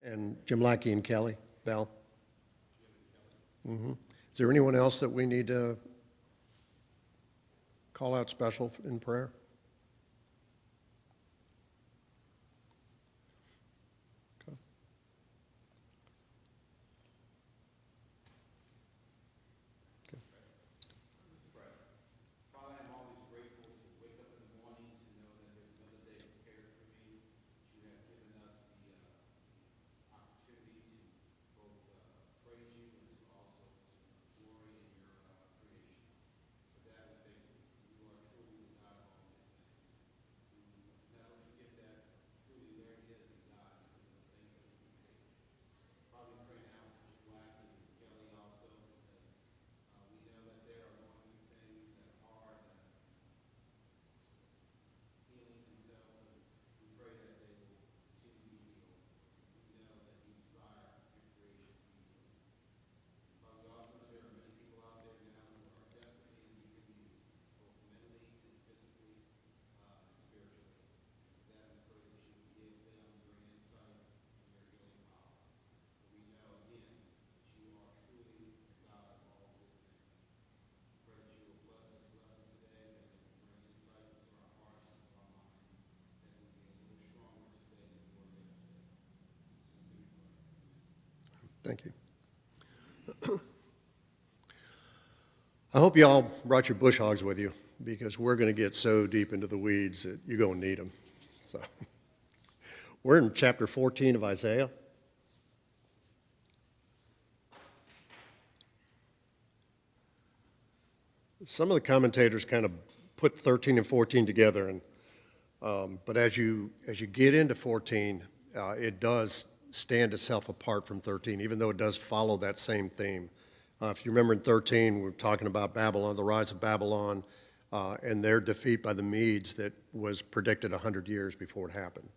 And Jim Lackey and Kelly Bell. Is there anyone else that we need to call out special in prayer? Okay. Okay. Father, I'm always grateful to wake up in the morning to know that there's another day prepared for me, that you have given us the opportunity to both praise you and to also glory in your creation. For that, we thank you. You are truly the God of all good things. We must never forget that truly there is a God in the things that we can see. Father, we pray now for Jim Lackey and Kelly also, because we know that they are going through things that are hard, that healing themselves, and we pray that they will continue to be healed. We know that you desire your creation to be healed. Father, we also know there are many people out there now who are desperately in need of you, both mentally and physically and spiritually. For that, we pray that you would give them your insight and your healing power. For we know, again, that you are truly the God of all good things. Pray that you will bless this lesson today, that it will bring insight into our hearts and into our minds, that we will be a little stronger today than we were yesterday. In Jesus' name we pray. Thank you. I hope you all brought your bush hogs with you, because we're going to get so deep into the weeds that you're going to need them. So, we're in chapter 14 of Isaiah. Some of the commentators kind of put 13 and 14 together, and but as you get into 14, it does stand itself apart from 13, even though it does follow that same theme. If you remember in 13, we were talking about Babylon, the rise of Babylon, and their defeat by the Medes that was predicted 100 years before it happened.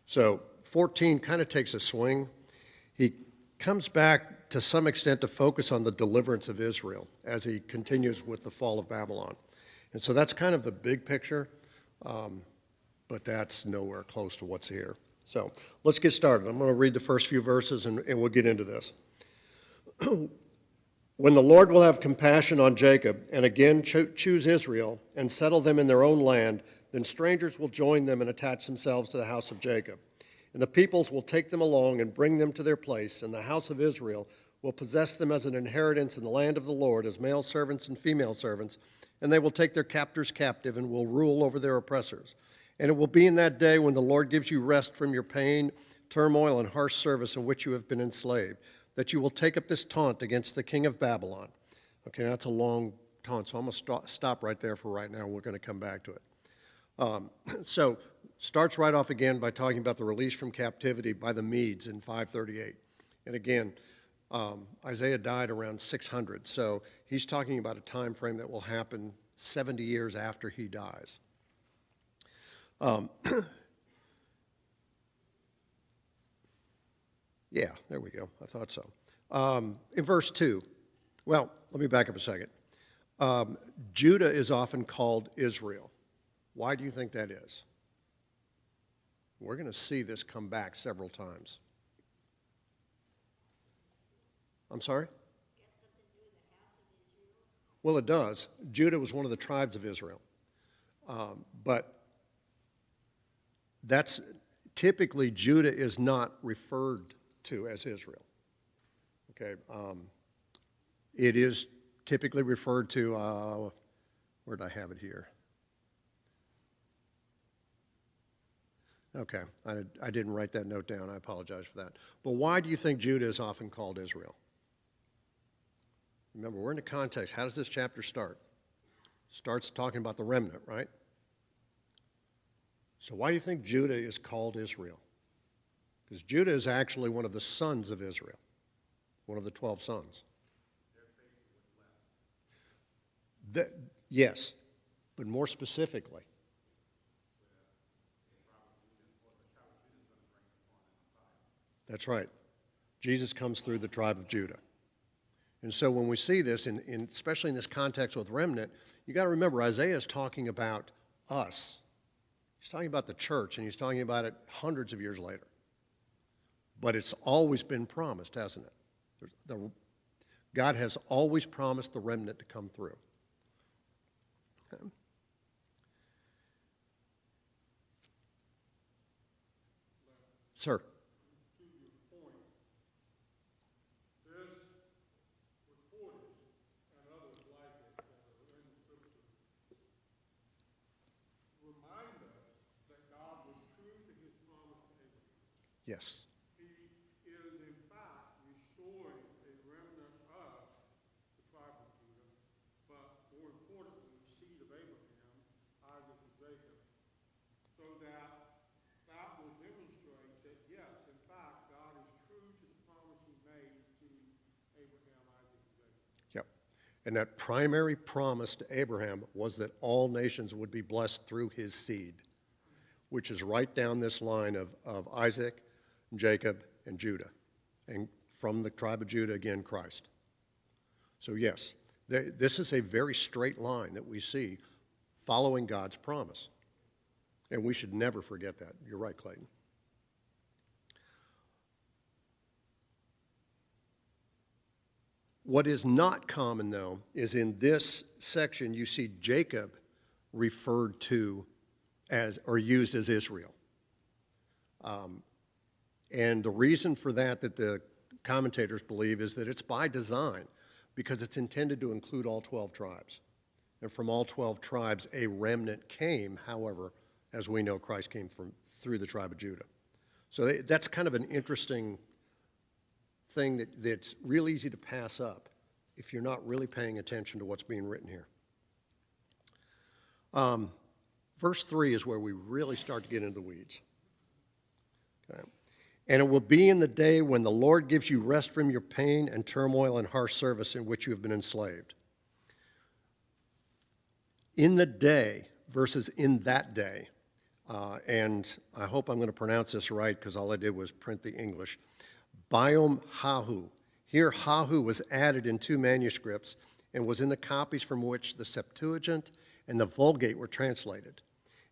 So 14 kind of takes a swing. He comes back to some extent to focus on the deliverance of Israel as he continues with the fall of Babylon. And so that's kind of the big picture, but that's nowhere close to what's here. So let's get started. I'm going to read the first few verses and we'll get into this. When the Lord will have compassion on Jacob and again choose Israel and settle them in their own land, then strangers will join them and attach themselves to the house of Jacob. And the peoples will take them along and bring them to their place, and the house of Israel will possess them as an inheritance in the land of the Lord, as male servants and female servants, and they will take their captors captive and will rule over their oppressors. And it will be in that day when the Lord gives you rest from your pain, turmoil, and harsh service in which you have been enslaved, that you will take up this taunt against the king of Babylon. Okay, that's a long taunt, so I'm going to stop right there for right now. We're going to come back to it. So starts right off again by talking about the release from captivity by the Medes in 538. And again, Isaiah died around 600, so he's talking about a time frame that will happen 70 years after he dies. Yeah, there we go. I thought so. In verse 2, well, let me back up a second. Judah is often called Israel. Why do you think that is? We're going to see this come back several times. I'm sorry? Well, it does. Judah was one of the tribes of Israel. But that's typically Judah is not referred to as Israel. Okay, it is typically referred to, where did I have it here? Okay, I didn't write that note down. I apologize for that. But why do you think Judah is often called Israel? Remember, we're in the context. How does this chapter start? Starts talking about the remnant, right? So why do you think Judah is called Israel? Because Judah is actually one of the sons of Israel, one of the 12 sons. Yes, but more specifically. That's right. Jesus comes through the tribe of Judah. And so when we see this, especially in this context with remnant, you got to remember Isaiah is talking about us. He's talking about the church, and he's talking about it hundreds of years later. But it's always been promised, hasn't it? God has always promised the remnant to come through. Okay. Sir. To your point, this recording and others like it that are in Scripture remind us that God was true to his promise to Abraham. Yes. He is, in fact, restoring a remnant of the tribe of Judah, but more importantly, the seed of Abraham, Isaac, and Jacob, so that that will demonstrate that, yes, in fact, God is true to the promise he made to Abraham, Isaac, and Jacob. Yep. And that primary promise to Abraham was that all nations would be blessed through his seed, which is right down this line of Isaac, Jacob, and Judah. And from the tribe of Judah, again, Christ. So yes, this is a very straight line that we see following God's promise. And we should never forget that. You're right, Clayton. What is not common, though, is in this section you see Jacob referred to as, or used as Israel. And the reason for that the commentators believe is that it's by design, because it's intended to include all 12 tribes. And from all 12 tribes, a remnant came. However, as we know, Christ came through the tribe of Judah. So that's kind of an interesting thing that's real easy to pass up if you're not really paying attention to what's being written here. Verse 3 is where we really start to get into the weeds. Okay. And it will be in the day when the Lord gives you rest from your pain and turmoil and harsh service in which you have been enslaved. In the day versus in that day. And I hope I'm going to pronounce this right because all I did was print the English. Biom Hahu. Here, Hahu was added in 2 manuscripts and was in the copies from which the Septuagint and the Vulgate were translated.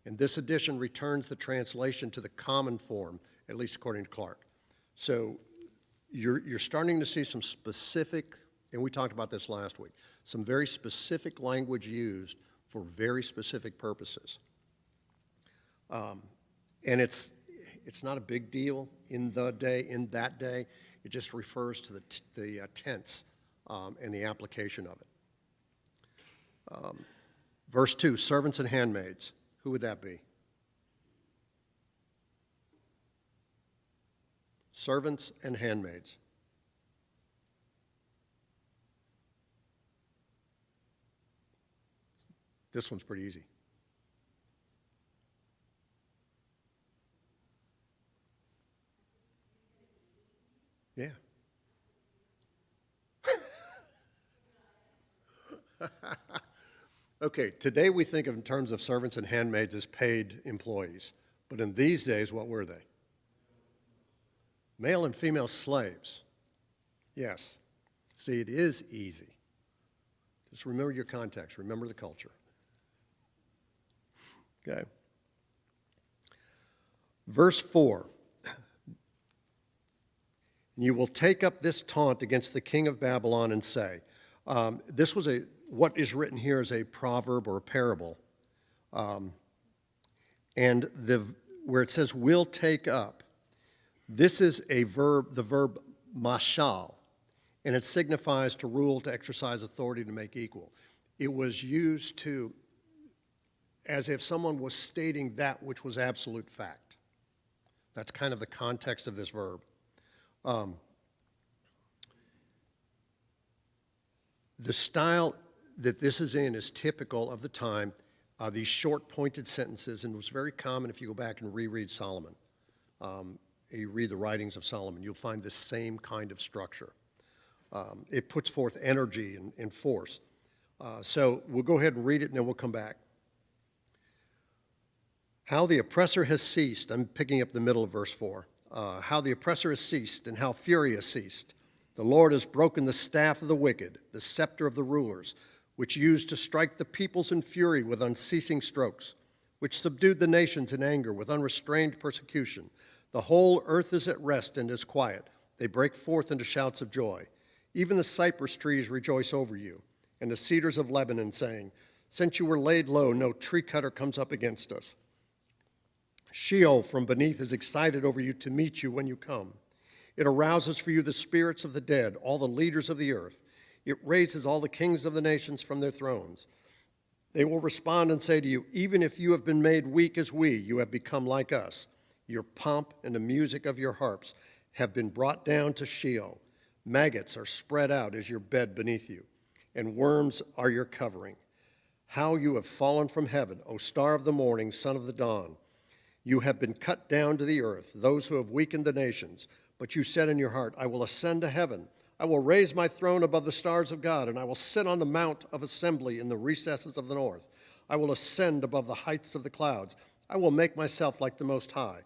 And this edition returns the translation to the common form, at least according to Clark. So you're starting to see some specific, and we talked about this last week, some very specific language used for very specific purposes. And it's not a big deal in the day, in that day. It just refers to the tense and the application of it. Verse 2, servants and handmaids. Who would that be? Servants and handmaids. This one's pretty easy. Yeah. Okay, today we think of in terms of servants and handmaids as paid employees. But in these days, what were they? Male and female slaves. Yes. See, it is easy. Just remember your context. Remember the culture. Okay. Verse 4. You will take up this taunt against the king of Babylon and say, what is written here is a proverb or a parable. And where it says will take up, this is a verb, the verb mashal, and it signifies to rule, to exercise authority, to make equal. It was used as if someone was stating that which was absolute fact. That's kind of the context of this verb. The style that this is in is typical of the time, these short pointed sentences, and it was very common if you go back and reread Solomon. You read the writings of Solomon, you'll find the same kind of structure. It puts forth energy and force. So we'll go ahead and read it and then we'll come back. How the oppressor has ceased. I'm picking up the middle of verse 4. How the oppressor has ceased and how fury has ceased. The Lord has broken the staff of the wicked, the scepter of the rulers, which used to strike the peoples in fury with unceasing strokes, which subdued the nations in anger with unrestrained persecution. The whole earth is at rest and is quiet. They break forth into shouts of joy. Even the cypress trees rejoice over you, and the cedars of Lebanon, saying, since you were laid low, no tree cutter comes up against us. Sheol from beneath is excited over you to meet you when you come. It arouses for you the spirits of the dead, all the leaders of the earth. It raises all the kings of the nations from their thrones. They will respond and say to you, even if you have been made weak as we, you have become like us. Your pomp and the music of your harps have been brought down to Sheol. Maggots are spread out as your bed beneath you, and worms are your covering. How you have fallen from heaven, O star of the morning, son of the dawn. You have been cut down to the earth, those who have weakened the nations. But you said in your heart, I will ascend to heaven. I will raise my throne above the stars of God, and I will sit on the mount of assembly in the recesses of the north. I will ascend above the heights of the clouds. I will make myself like the Most High.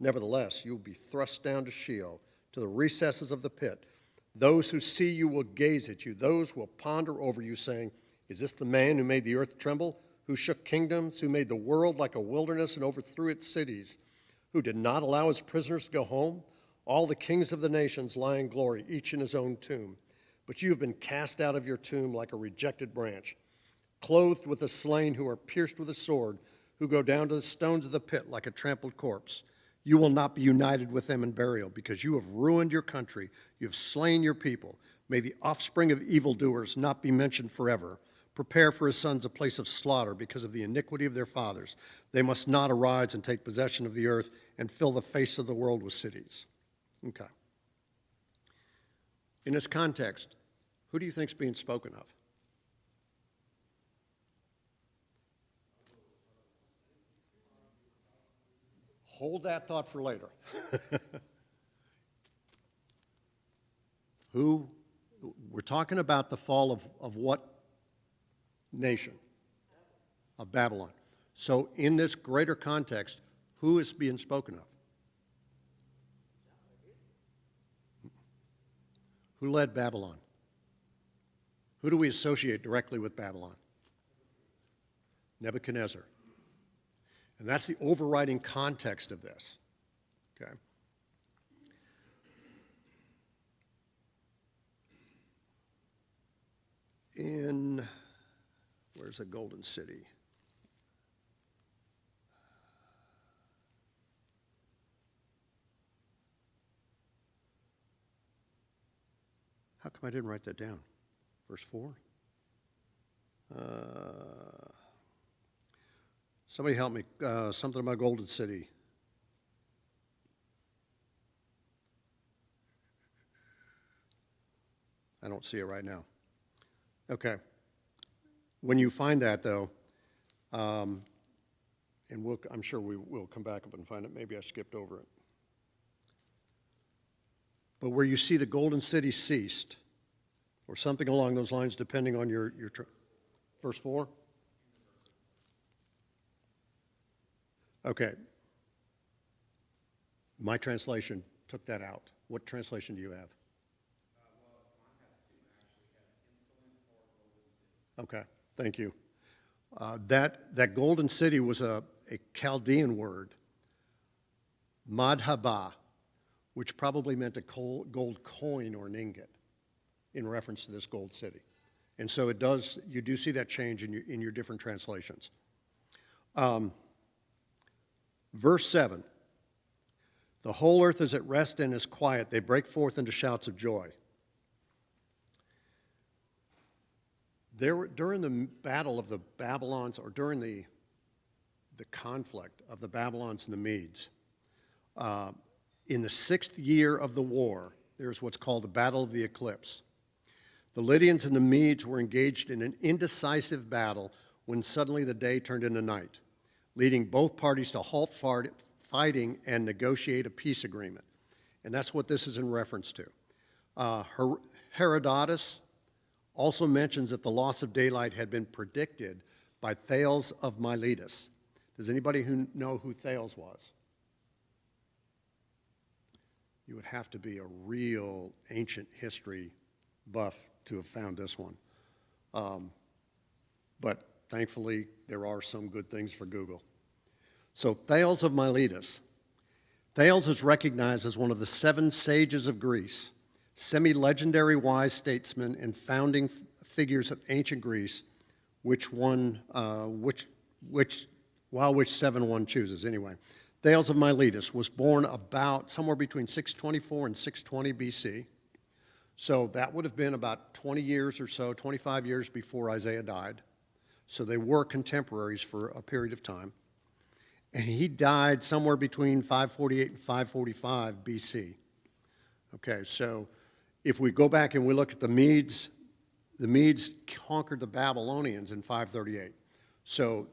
Nevertheless, you will be thrust down to Sheol, to the recesses of the pit. Those who see you will gaze at you. Those will ponder over you, saying, is this the man who made the earth tremble, who shook kingdoms, who made the world like a wilderness and overthrew its cities, who did not allow his prisoners to go home? All the kings of the nations lie in glory, each in his own tomb. But you have been cast out of your tomb like a rejected branch, clothed with the slain who are pierced with a sword, who go down to the stones of the pit like a trampled corpse. You will not be united with them in burial, because you have ruined your country. You have slain your people. May the offspring of evildoers not be mentioned forever. Prepare for his sons a place of slaughter because of the iniquity of their fathers. They must not arise and take possession of the earth and fill the face of the world with cities. Okay. In this context, who do you think is being spoken of? Hold that thought for later. Who? We're talking about the fall of what nation? Of Babylon. So in this greater context, who is being spoken of? Who led Babylon? Who do we associate directly with Babylon? Nebuchadnezzar. And that's the overriding context of this. Okay. Where's the Golden City? How come I didn't write that down? Verse 4? Somebody help me. Something about Golden City. I don't see it right now. Okay. When you find that, though, and I'm sure we will come back up and find it. Maybe I skipped over it. But where you see the Golden City ceased, or something along those lines, depending on your verse 4? Okay. My translation took that out. What translation do you have? Okay, thank you. That Golden City was a Chaldean word, madhaba, which probably meant a gold coin or an ingot in reference to this gold city. And so you do see that change in your different translations. Verse 7, the whole earth is at rest and is quiet. They break forth into shouts of joy. During the battle of the Babylons, or during the conflict of the Babylons and the Medes, in the 6th year of the war, there's what's called the Battle of the Eclipse. The Lydians and the Medes were engaged in an indecisive battle when suddenly the day turned into night, leading both parties to halt fighting and negotiate a peace agreement. And that's what this is in reference to. Herodotus also mentions that the loss of daylight had been predicted by Thales of Miletus. Does anybody know who Thales was? You would have to be a real ancient history buff to have found this one. But thankfully, there are some good things for Google. So Thales of Miletus Thales is recognized as one of the 7 sages of Greece, semi-legendary wise statesmen and founding figures of ancient Greece, which 7 one chooses. Anyway, Thales of Miletus was born about somewhere between 624 and 620 BC. So that would have been about 20 years or so, 25 years before Isaiah died. So they were contemporaries for a period of time. And he died somewhere between 548 and 545 BC. Okay, so if we go back and we look at the Medes conquered the Babylonians in 538. So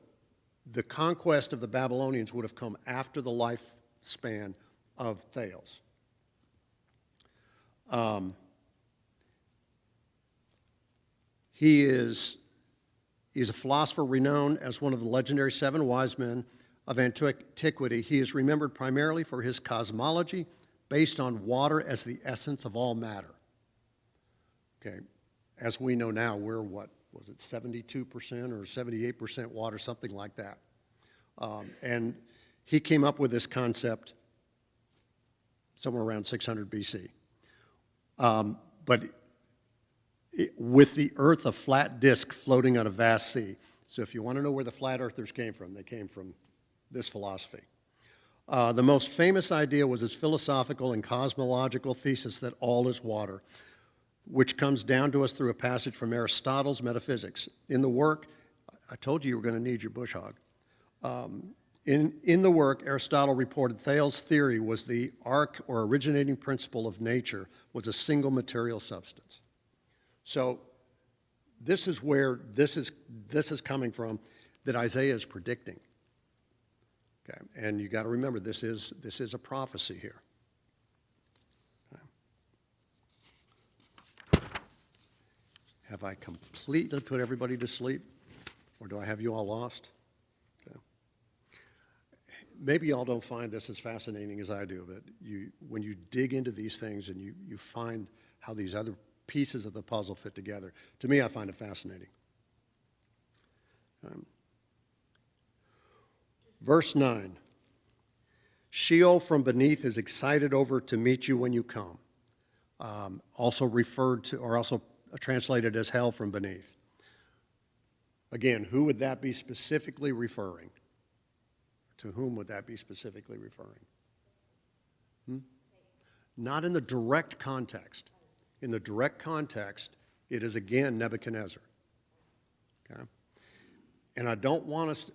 the conquest of the Babylonians would have come after the lifespan of Thales. He's a philosopher renowned as one of the legendary 7 wise men of antiquity. He is remembered primarily for his cosmology based on water as the essence of all matter. Okay, as we know now, we're what, was it 72% or 78% water, something like that. And he came up with this concept somewhere around 600 BC. With the earth a flat disk floating on a vast sea. So if you want to know where the flat earthers came from, they came from this philosophy. The most famous idea was his philosophical and cosmological thesis that all is water, which comes down to us through a passage from Aristotle's Metaphysics. In the work, I told you were going to need your bush hog. In the work, Aristotle reported Thales' theory was the arc or originating principle of nature was a single material substance. So this is where this is coming from that Isaiah is predicting. Okay, and you got to remember this is a prophecy here. Okay. Have I completely put everybody to sleep, or do I have you all lost? Okay. Maybe y'all don't find this as fascinating as I do, but when you dig into these things and you find how these other pieces of the puzzle fit together, to me, I find it fascinating. Verse 9, Sheol from beneath is excited over to meet you when you come. Also referred to, or also translated as hell from beneath. Again, who would that be specifically referring? To whom would that be specifically referring? Not in the direct context. In the direct context, it is again Nebuchadnezzar. Okay? And I don't want us,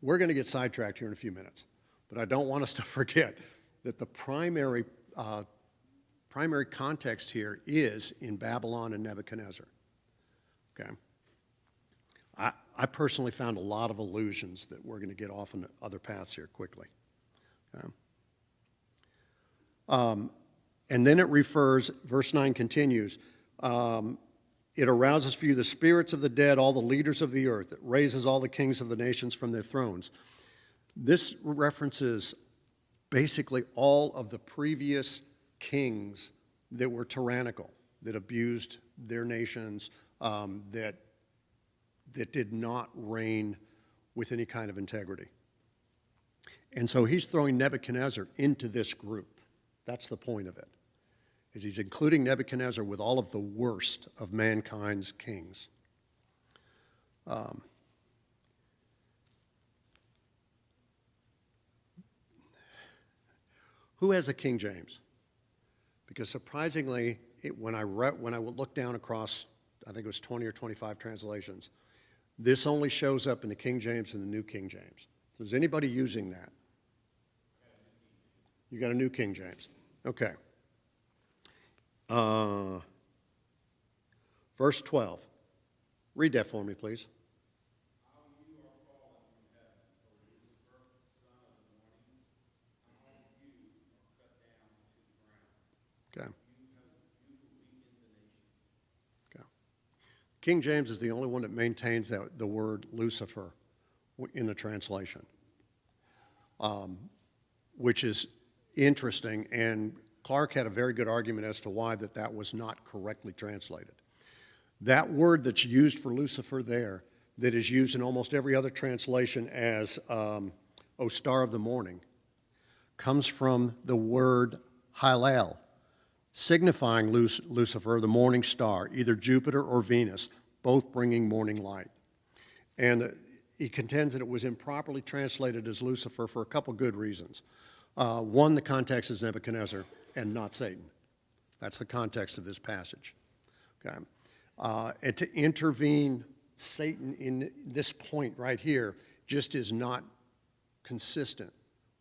we're going to get sidetracked here in a few minutes, but I don't want us to forget that the primary context here is in Babylon and Nebuchadnezzar. Okay? I personally found a lot of allusions that we're going to get off on other paths here quickly. Okay? And then it refers, verse 9 continues, it arouses for you the spirits of the dead, all the leaders of the earth. It raises all the kings of the nations from their thrones. This references basically all of the previous kings that were tyrannical, that abused their nations, that did not reign with any kind of integrity. And so he's throwing Nebuchadnezzar into this group. That's the point of it, is he's including Nebuchadnezzar with all of the worst of mankind's kings. Who has a King James? Because surprisingly, when I looked down across, I think it was 20 or 25 translations, this only shows up in the King James and the New King James. So is anybody using that? You got a New King James. Okay. Verse 12. Read that for me, please. How you are fallen from heaven, O Lucifer, son of the morning. How you are cut down to the ground. Okay. You weaken the nations. Okay. King James is the only one that maintains the word Lucifer in the translation, which is interesting, and Clark had a very good argument as to why that was not correctly translated. That word that's used for Lucifer there, that is used in almost every other translation as O Star of the Morning, comes from the word Hallel, signifying Lucifer, the morning star, either Jupiter or Venus, both bringing morning light. And he contends that it was improperly translated as Lucifer for a couple good reasons. One, the context is Nebuchadnezzar and not Satan. That's the context of this passage. Okay? And to intervene Satan in this point right here just is not consistent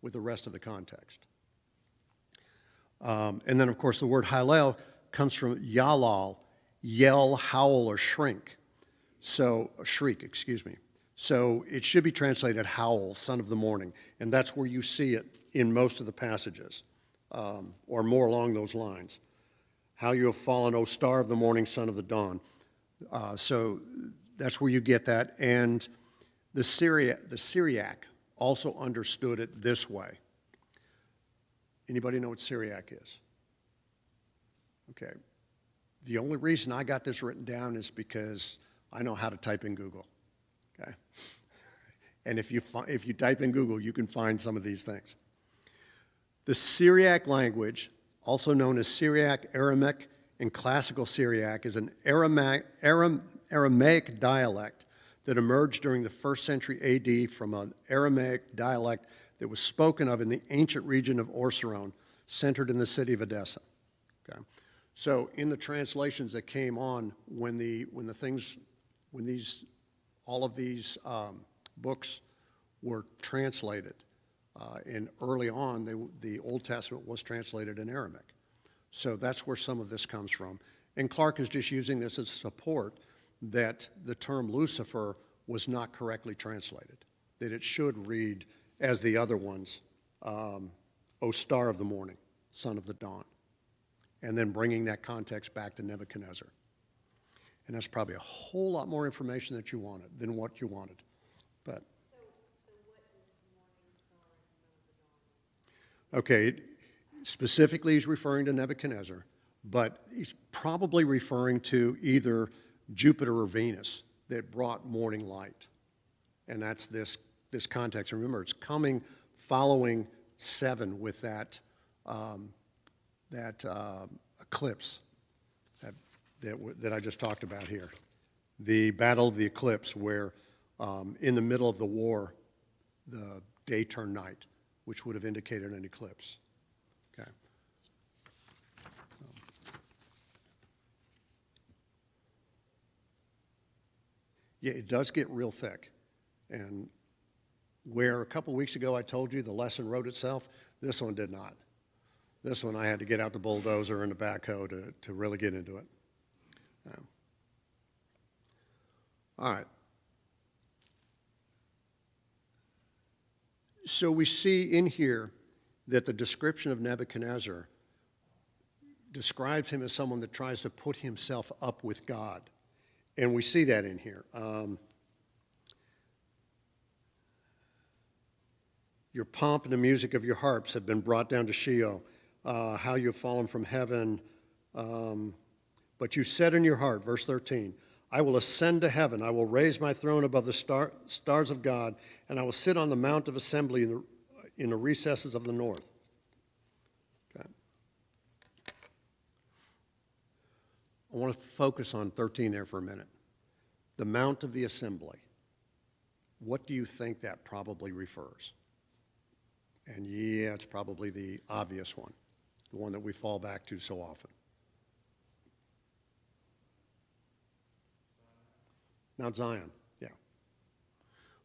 with the rest of the context. And then, of course, the word Hallel comes from Yalal, yell, howl, or shrink. So, shriek, excuse me. So it should be translated howl, son of the morning. And that's where you see it in most of the passages, or more along those lines. How you have fallen, O star of the morning, son of the dawn. So that's where you get that. And the Syriac also understood it this way. Anybody know what Syriac is? Okay. The only reason I got this written down is because I know how to type in Google. Okay? And if you type in Google, you can find some of these things. The Syriac language, also known as Syriac, Aramaic, and Classical Syriac, is an Aramaic dialect that emerged during the 1st century AD from an Aramaic dialect that was spoken of in the ancient region of Orseron, centered in the city of Edessa. Okay? So in the translations that came on all of these books were translated, and early on the Old Testament was translated in Aramaic. So that's where some of this comes from. And Clark is just using this as support that the term Lucifer was not correctly translated, that it should read as the other ones, O star of the morning, son of the dawn, and then bringing that context back to Nebuchadnezzar. And that's probably a whole lot more information than what you wanted. But So what is morning star and son of the dawn? okay, specifically he's referring to Nebuchadnezzar, but he's probably referring to either Jupiter or Venus that brought morning light. And that's this context. Remember, it's coming following 7 with that eclipse that I just talked about here. The Battle of the Eclipse, where in the middle of the war, the day turned night, which would have indicated an eclipse. Okay. Yeah, it does get real thick. And where a couple weeks ago I told you the lesson wrote itself, this one did not. This one I had to get out the bulldozer and the backhoe to really get into it. All right. So we see in here that the description of Nebuchadnezzar describes him as someone that tries to put himself up with God. And we see that in here. Your pomp and the music of your harps have been brought down to Sheol. How you have fallen from heaven. But you said in your heart, verse 13, I will ascend to heaven. I will raise my throne above the stars of God, and I will sit on the mount of assembly in the recesses of the north. Okay. I want to focus on 13 there for a minute. The mount of the assembly. What do you think that probably refers? And yeah, it's probably the obvious one, the one that we fall back to so often. Mount Zion, yeah.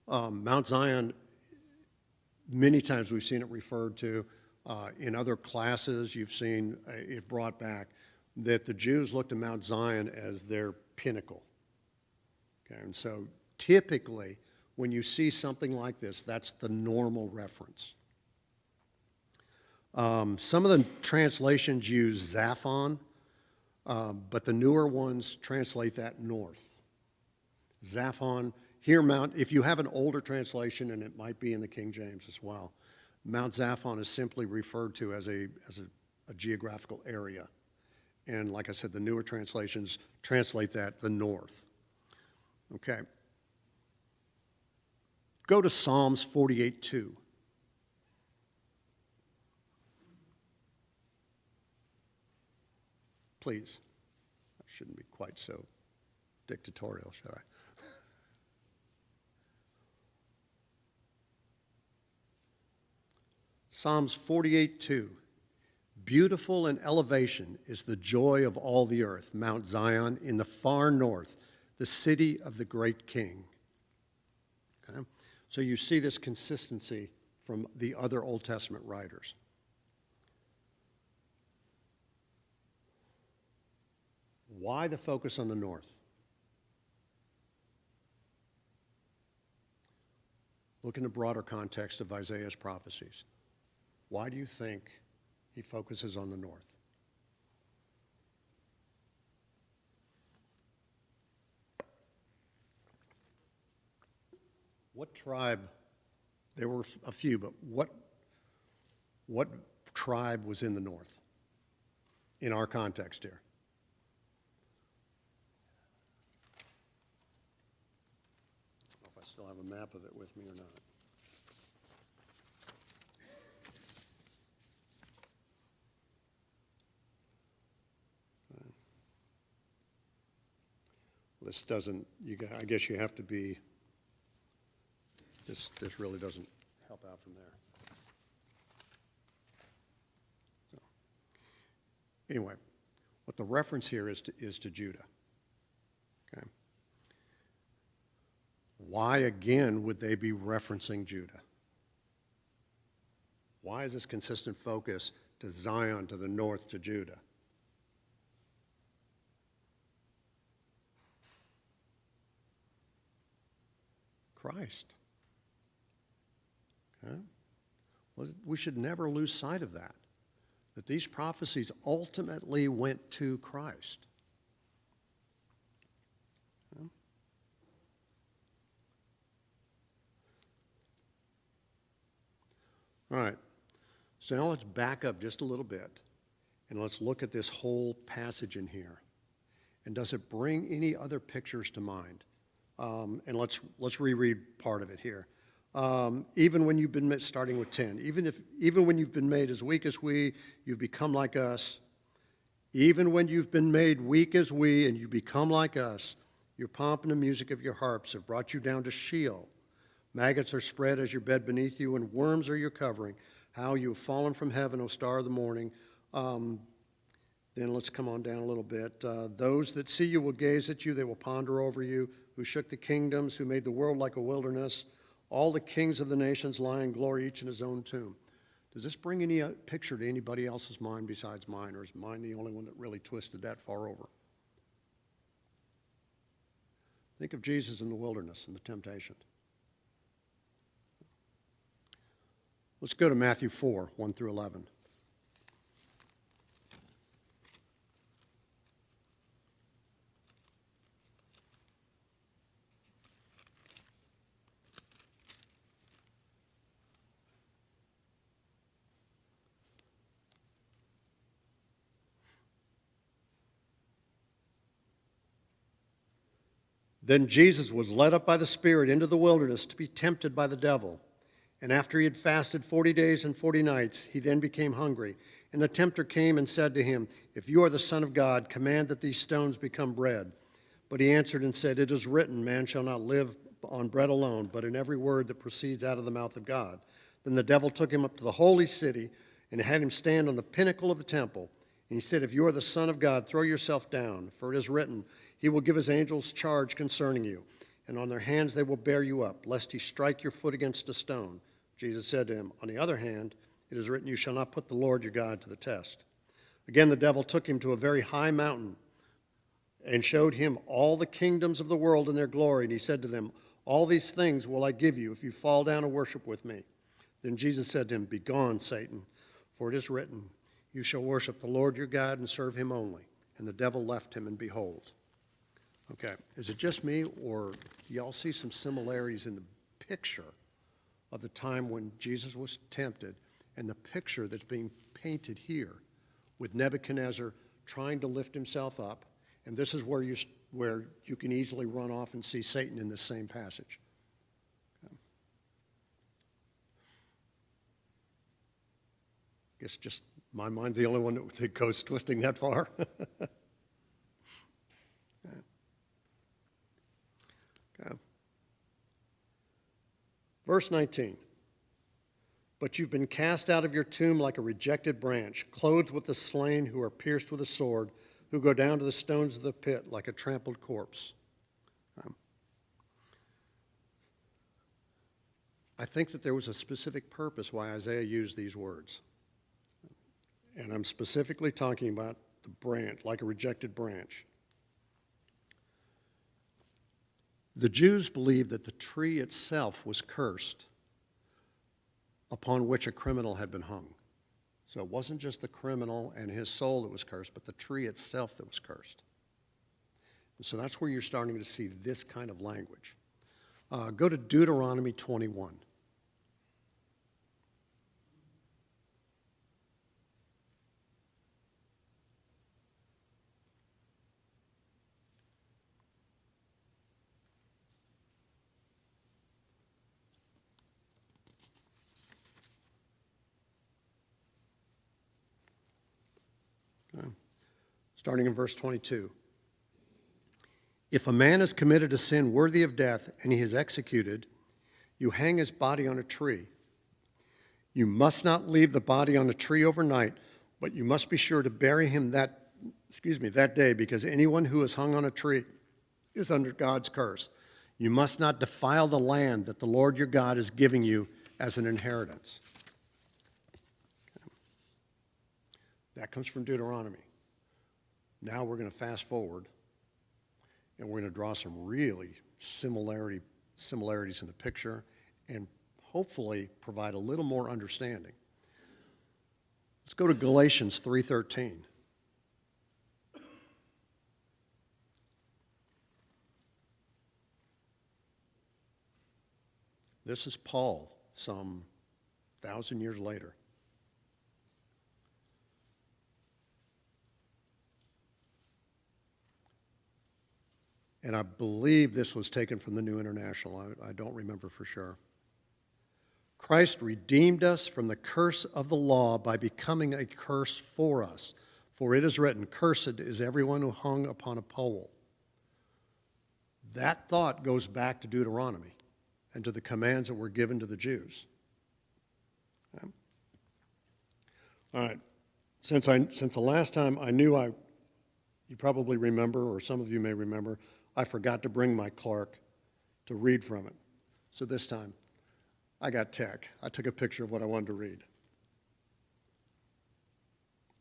Mount Zion, many times we've seen it referred to. In other classes, you've seen it brought back that the Jews looked at Mount Zion as their pinnacle. Okay, and so typically, when you see something like this, that's the normal reference. Some of the translations use Zaphon, but the newer ones translate that north. Zaphon, here Mount, if you have an older translation, and it might be in the King James as well, Mount Zaphon is simply referred to as a geographical area. And like I said, the newer translations translate that the north. Okay. Go to Psalms 48:2. Please. I shouldn't be quite so dictatorial, should I? Psalms 48:2. Beautiful in elevation is the joy of all the earth, Mount Zion in the far north, the city of the great King. Okay? So you see this consistency from the other Old Testament writers. Why the focus on the north? Look in the broader context of Isaiah's prophecies. Why do you think he focuses on the north? What tribe, there were a few, but what tribe was in the north in our context here? I don't know if I still have a map of it with me or not. This doesn't, I guess you have to be, this really doesn't help out from there. So, anyway, what the reference here is to Judah. Okay. Why again would they be referencing Judah? Why is this consistent focus to Zion, to the north, to Judah? Christ. Okay? Well, we should never lose sight of that these prophecies ultimately went to Christ. Okay? All right, so now let's back up just a little bit and let's look at this whole passage in here. And does it bring any other pictures to mind? And let's reread part of it here. Even when you've been starting with 10, even when you've been made as weak as we, you've become like us. Even when you've been made weak as we and you become like us, your pomp and the music of your harps have brought you down to Sheol. Maggots are spread as your bed beneath you, and worms are your covering. How you have fallen from heaven, O star of the morning. Then let's come on down a little bit. Those that see you will gaze at you, they will ponder over you, who shook the kingdoms, who made the world like a wilderness. All the kings of the nations lie in glory, each in his own tomb. Does this bring any picture to anybody else's mind besides mine, or is mine the only one that really twisted that far over? Think of Jesus in the wilderness and the temptation. Let's go to Matthew 4, 1 through 11. Then Jesus was led up by the Spirit into the wilderness to be tempted by the devil. And after he had fasted 40 days and 40 nights, he then became hungry. And the tempter came and said to him, "If you are the Son of God, command that these stones become bread." But he answered and said, "It is written, man shall not live on bread alone, but in every word that proceeds out of the mouth of God." Then the devil took him up to the holy city and had him stand on the pinnacle of the temple. And he said, "If you are the Son of God, throw yourself down, for it is written, he will give his angels charge concerning you, and on their hands they will bear you up, lest he strike your foot against a stone." Jesus said to him, "On the other hand, it is written, you shall not put the Lord your God to the test." Again, the devil took him to a very high mountain and showed him all the kingdoms of the world and their glory. And he said to them, "All these things will I give you if you fall down and worship with me." Then Jesus said to him, "Begone, Satan, for it is written, you shall worship the Lord your God and serve him only." And the devil left him, and behold. Okay, is it just me, or do y'all see some similarities in the picture of the time when Jesus was tempted and the picture that's being painted here with Nebuchadnezzar trying to lift himself up? And this is where you can easily run off and see Satan in this same passage. Okay. I guess just My mind's the only one that goes twisting that far. Okay. Verse 19. But you've been cast out of your tomb like a rejected branch, clothed with the slain who are pierced with a sword, who go down to the stones of the pit like a trampled corpse. I think that there was a specific purpose why Isaiah used these words. And I'm specifically talking about the branch, like a rejected branch. The Jews believed that the tree itself was cursed, upon which a criminal had been hung. So it wasn't just the criminal and his soul that was cursed, but the tree itself that was cursed. And so that's where you're starting to see this kind of language. Go to Deuteronomy 21. Starting in verse 22. If a man has committed a sin worthy of death and he is executed, you hang his body on a tree. You must not leave the body on a tree overnight, but you must be sure to bury him that day, because anyone who is hung on a tree is under God's curse. You must not defile the land that the Lord your God is giving you as an inheritance. That comes from Deuteronomy. Now we're going to fast forward, and we're going to draw some really similarities in the picture, and hopefully provide a little more understanding. Let's go to Galatians 3:13. This is Paul, some 1,000 years later. And I believe this was taken from the New International. I don't remember for sure. Christ redeemed us from the curse of the law by becoming a curse for us. For it is written, "Cursed is everyone who hung upon a pole." That thought goes back to Deuteronomy and to the commands that were given to the Jews. Okay. All right. Since the last time I knew you probably remember, or some of you may remember, I forgot to bring my Clark to read from it. So this time, I got tech. I took a picture of what I wanted to read.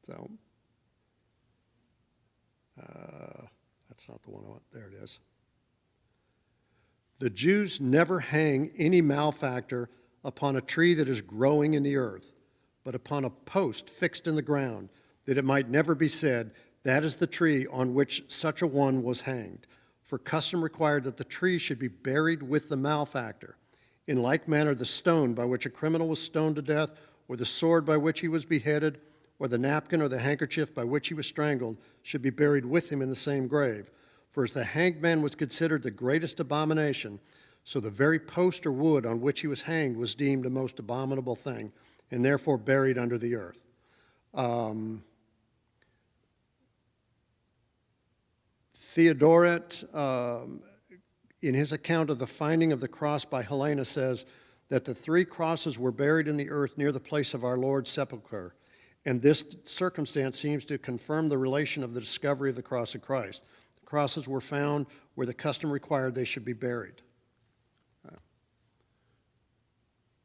So, that's not the one I want. There it is. The Jews never hang any malefactor upon a tree that is growing in the earth, but upon a post fixed in the ground, that it might never be said, "That is the tree on which such a one was hanged." For custom required that the tree should be buried with the malefactor. In like manner, the stone by which a criminal was stoned to death, or the sword by which he was beheaded, or the napkin or the handkerchief by which he was strangled, should be buried with him in the same grave. For as the hanged man was considered the greatest abomination, so the very post or wood on which he was hanged was deemed a most abominable thing, and therefore buried under the earth. Theodoret, in his account of the finding of the cross by Helena, says that the 3 crosses were buried in the earth near the place of our Lord's sepulchre, and this circumstance seems to confirm the relation of the discovery of the cross of Christ. The crosses were found where the custom required they should be buried.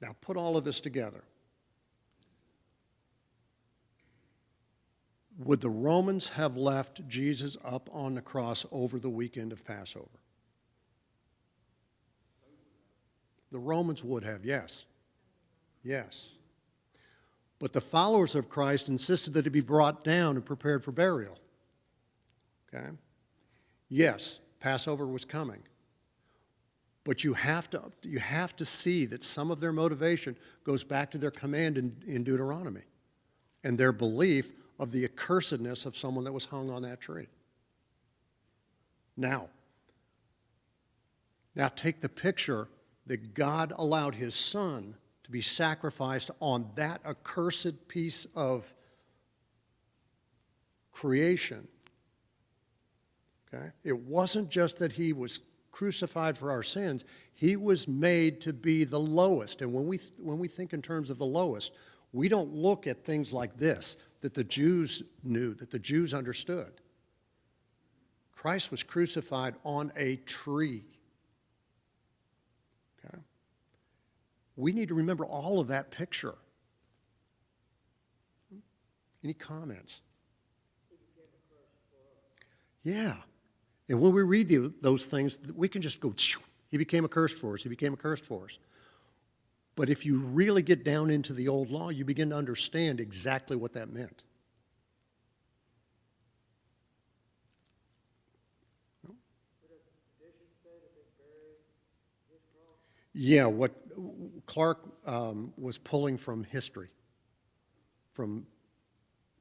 Now put all of this together. Would the Romans have left Jesus up on the cross over the weekend of Passover? The Romans would have, yes. Yes. But the followers of Christ insisted that it be brought down and prepared for burial. Okay? Yes, Passover was coming. But you have to see that some of their motivation goes back to their command in Deuteronomy and their belief of the accursedness of someone that was hung on that tree. Now take the picture that God allowed his son to be sacrificed on that accursed piece of creation. Okay? It wasn't just that he was crucified for our sins. He was made to be the lowest. And when we think in terms of the lowest, we don't look at things like this that the Jews knew, that the Jews understood. Christ was crucified on a tree. Okay? We need to remember all of that picture. Any comments? Yeah. And when we read those things, we can just go, he became a curse for us, he became a curse for us. But if you really get down into the old law, you begin to understand exactly what that meant. Yeah, what Clark was pulling from history, from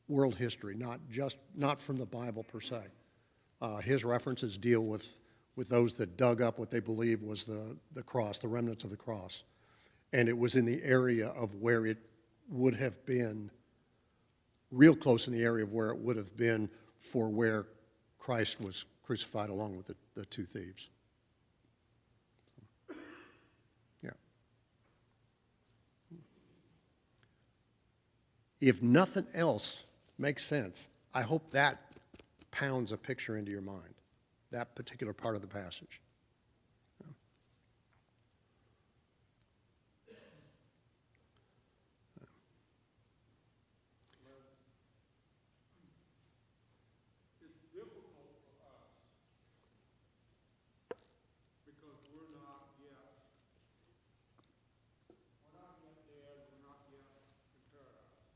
world history, not from the Bible per se. His references deal with those that dug up what they believe was the cross, the remnants of the cross. And it was in the area of where it would have been, real close in the area of where it would have been for where Christ was crucified along with the two thieves. Yeah. If nothing else makes sense, I hope that pounds a picture into your mind, that particular part of the passage. It's difficult for us because we're not yet dead, we're not yet in paradise.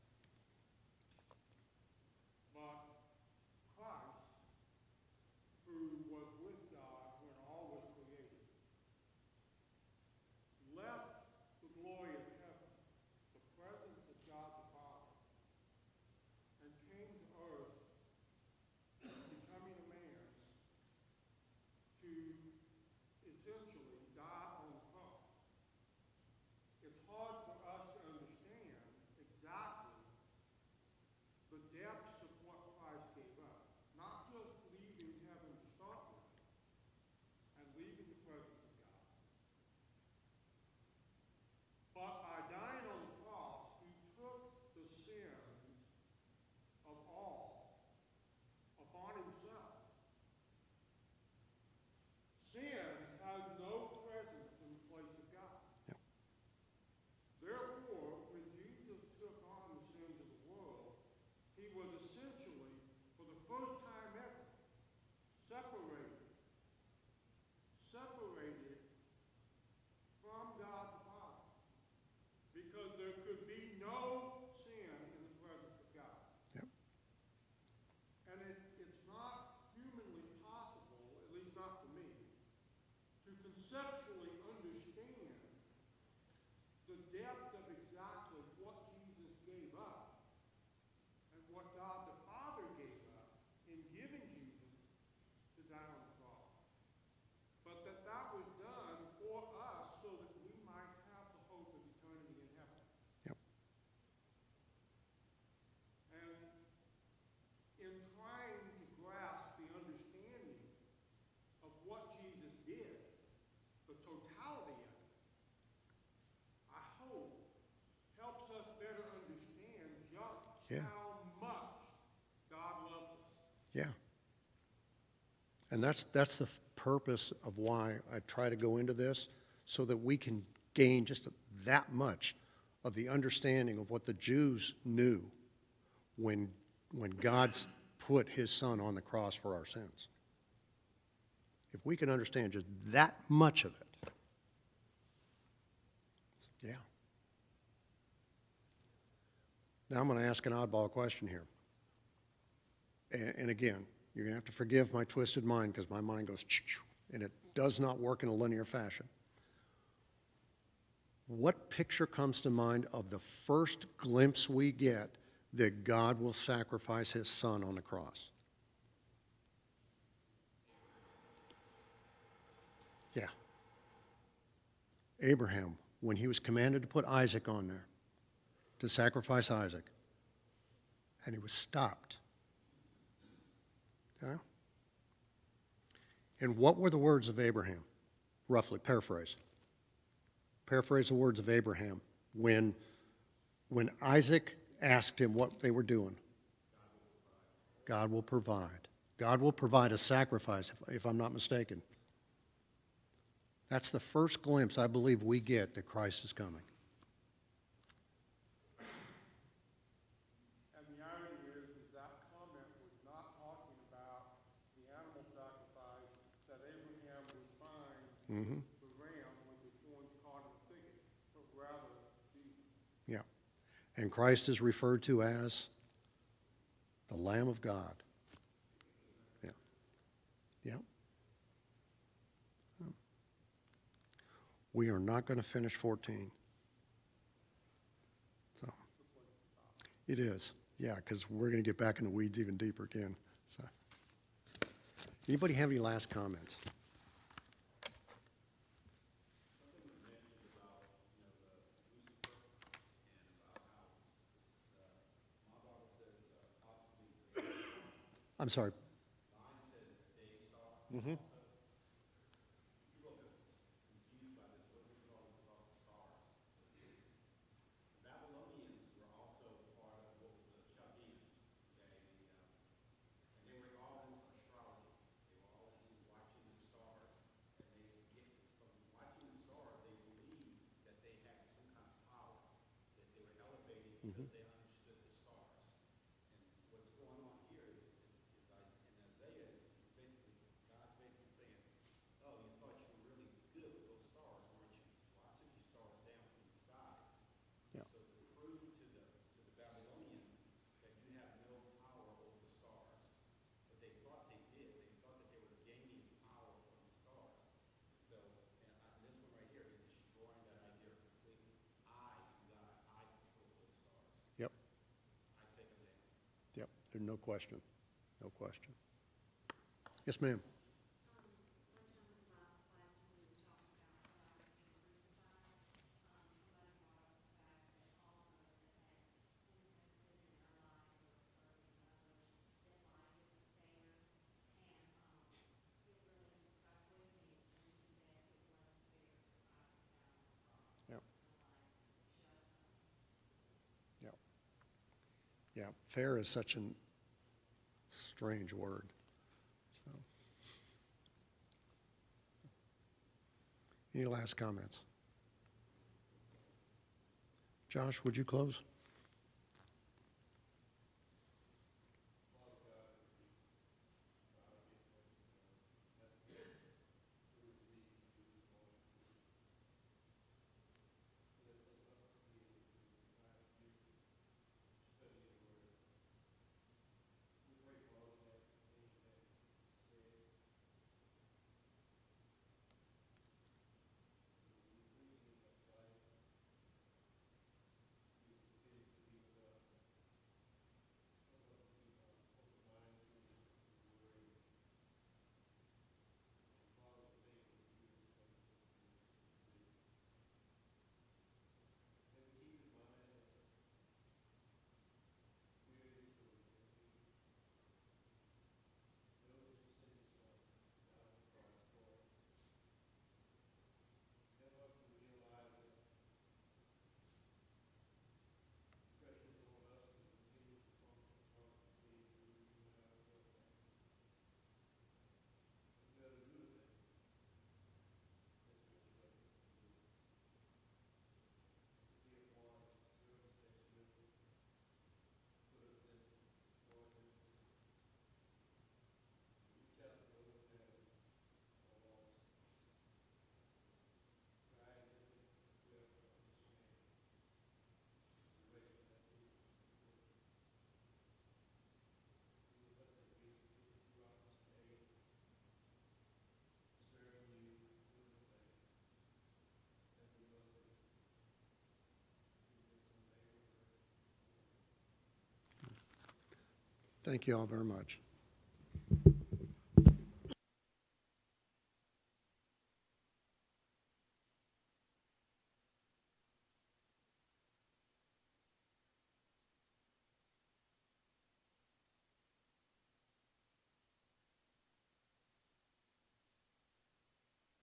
But Christ, who was with God when all was created, left the glory of heaven, the presence of God the Father, and came to earth, becoming a man, to essentially die on the cross. It's hard for us to understand exactly the depths of what Christ gave up. Not just leaving heaven to start with, and leaving the presence of God. But by dying on the cross, he took the sins of all upon himself. Sin has no presence in the place of God. Yep. Therefore, when Jesus took on the sins of the world, he was essentially, for the first time ever, separated from God the Father. Because there could be no sin in the presence of God. Yep. And it's not humanly possible, at least not for me, to conceptually understand the depth of exactly what Jesus gave up and what God the Father gave up in giving Jesus to die on the cross. But that was done for us so that we might have the hope of eternity in heaven. Yep. And in trying to grasp the understanding of what Jesus did, the totality of it, I hope helps us better understand just Yeah. how much God loves us. Yeah. And that's the purpose of why I try to go into this, so that we can gain just that much of the understanding of what the Jews knew when God put his son on the cross for our sins. If we can understand just that much of it, yeah. Now I'm going to ask an oddball question here. And again, you're going to have to forgive my twisted mind, because my mind goes, and it does not work in a linear fashion. What picture comes to mind of the first glimpse we get that God will sacrifice his son on the cross? Yeah. Abraham, when he was commanded to put Isaac on there, to sacrifice Isaac, and he was stopped Okay? And what were the words of Abraham? Roughly, paraphrase. Paraphrase the words of Abraham when Isaac asked him what they were doing. God will provide. God will provide a sacrifice, if I'm not mistaken. That's the first glimpse I believe we get that Christ is coming. And the irony is that comment was not talking about the animal sacrifice that Abraham would find the ram with the horns caught in the thicket, but rather Jesus. Yeah. And Christ is referred to as the Lamb of God. Yeah. Yeah. We are not going to finish 14. So it is. Yeah, because we're going to get back in the weeds even deeper again. So anybody have any last comments? I'm sorry. Mm-hmm. Babylonians were also part of what was the Chaldeans, okay? And they were all into astrology. They were all into watching the stars. And they get from watching the stars, they believed that they had some kind of power, that they were elevated because they understood the stars. And what's going on here is in Isaiah, it's basically God's basically saying, "Oh, you thought you were really good with those stars, weren't you? Well, I took your stars down from the skies." Yeah. So to prove to the Babylonians that you have no power over the stars, but they thought they did. They thought that they were gaining power from the stars. And so, and this one right here is destroying that idea completely. I am God. I control those stars. Yep. I take them down. Yep. There's no question. No question. Yes, ma'am. Yep. Yep. Yeah. Fair is such a strange word. So. Any last comments? Josh, would you close? Thank you all very much.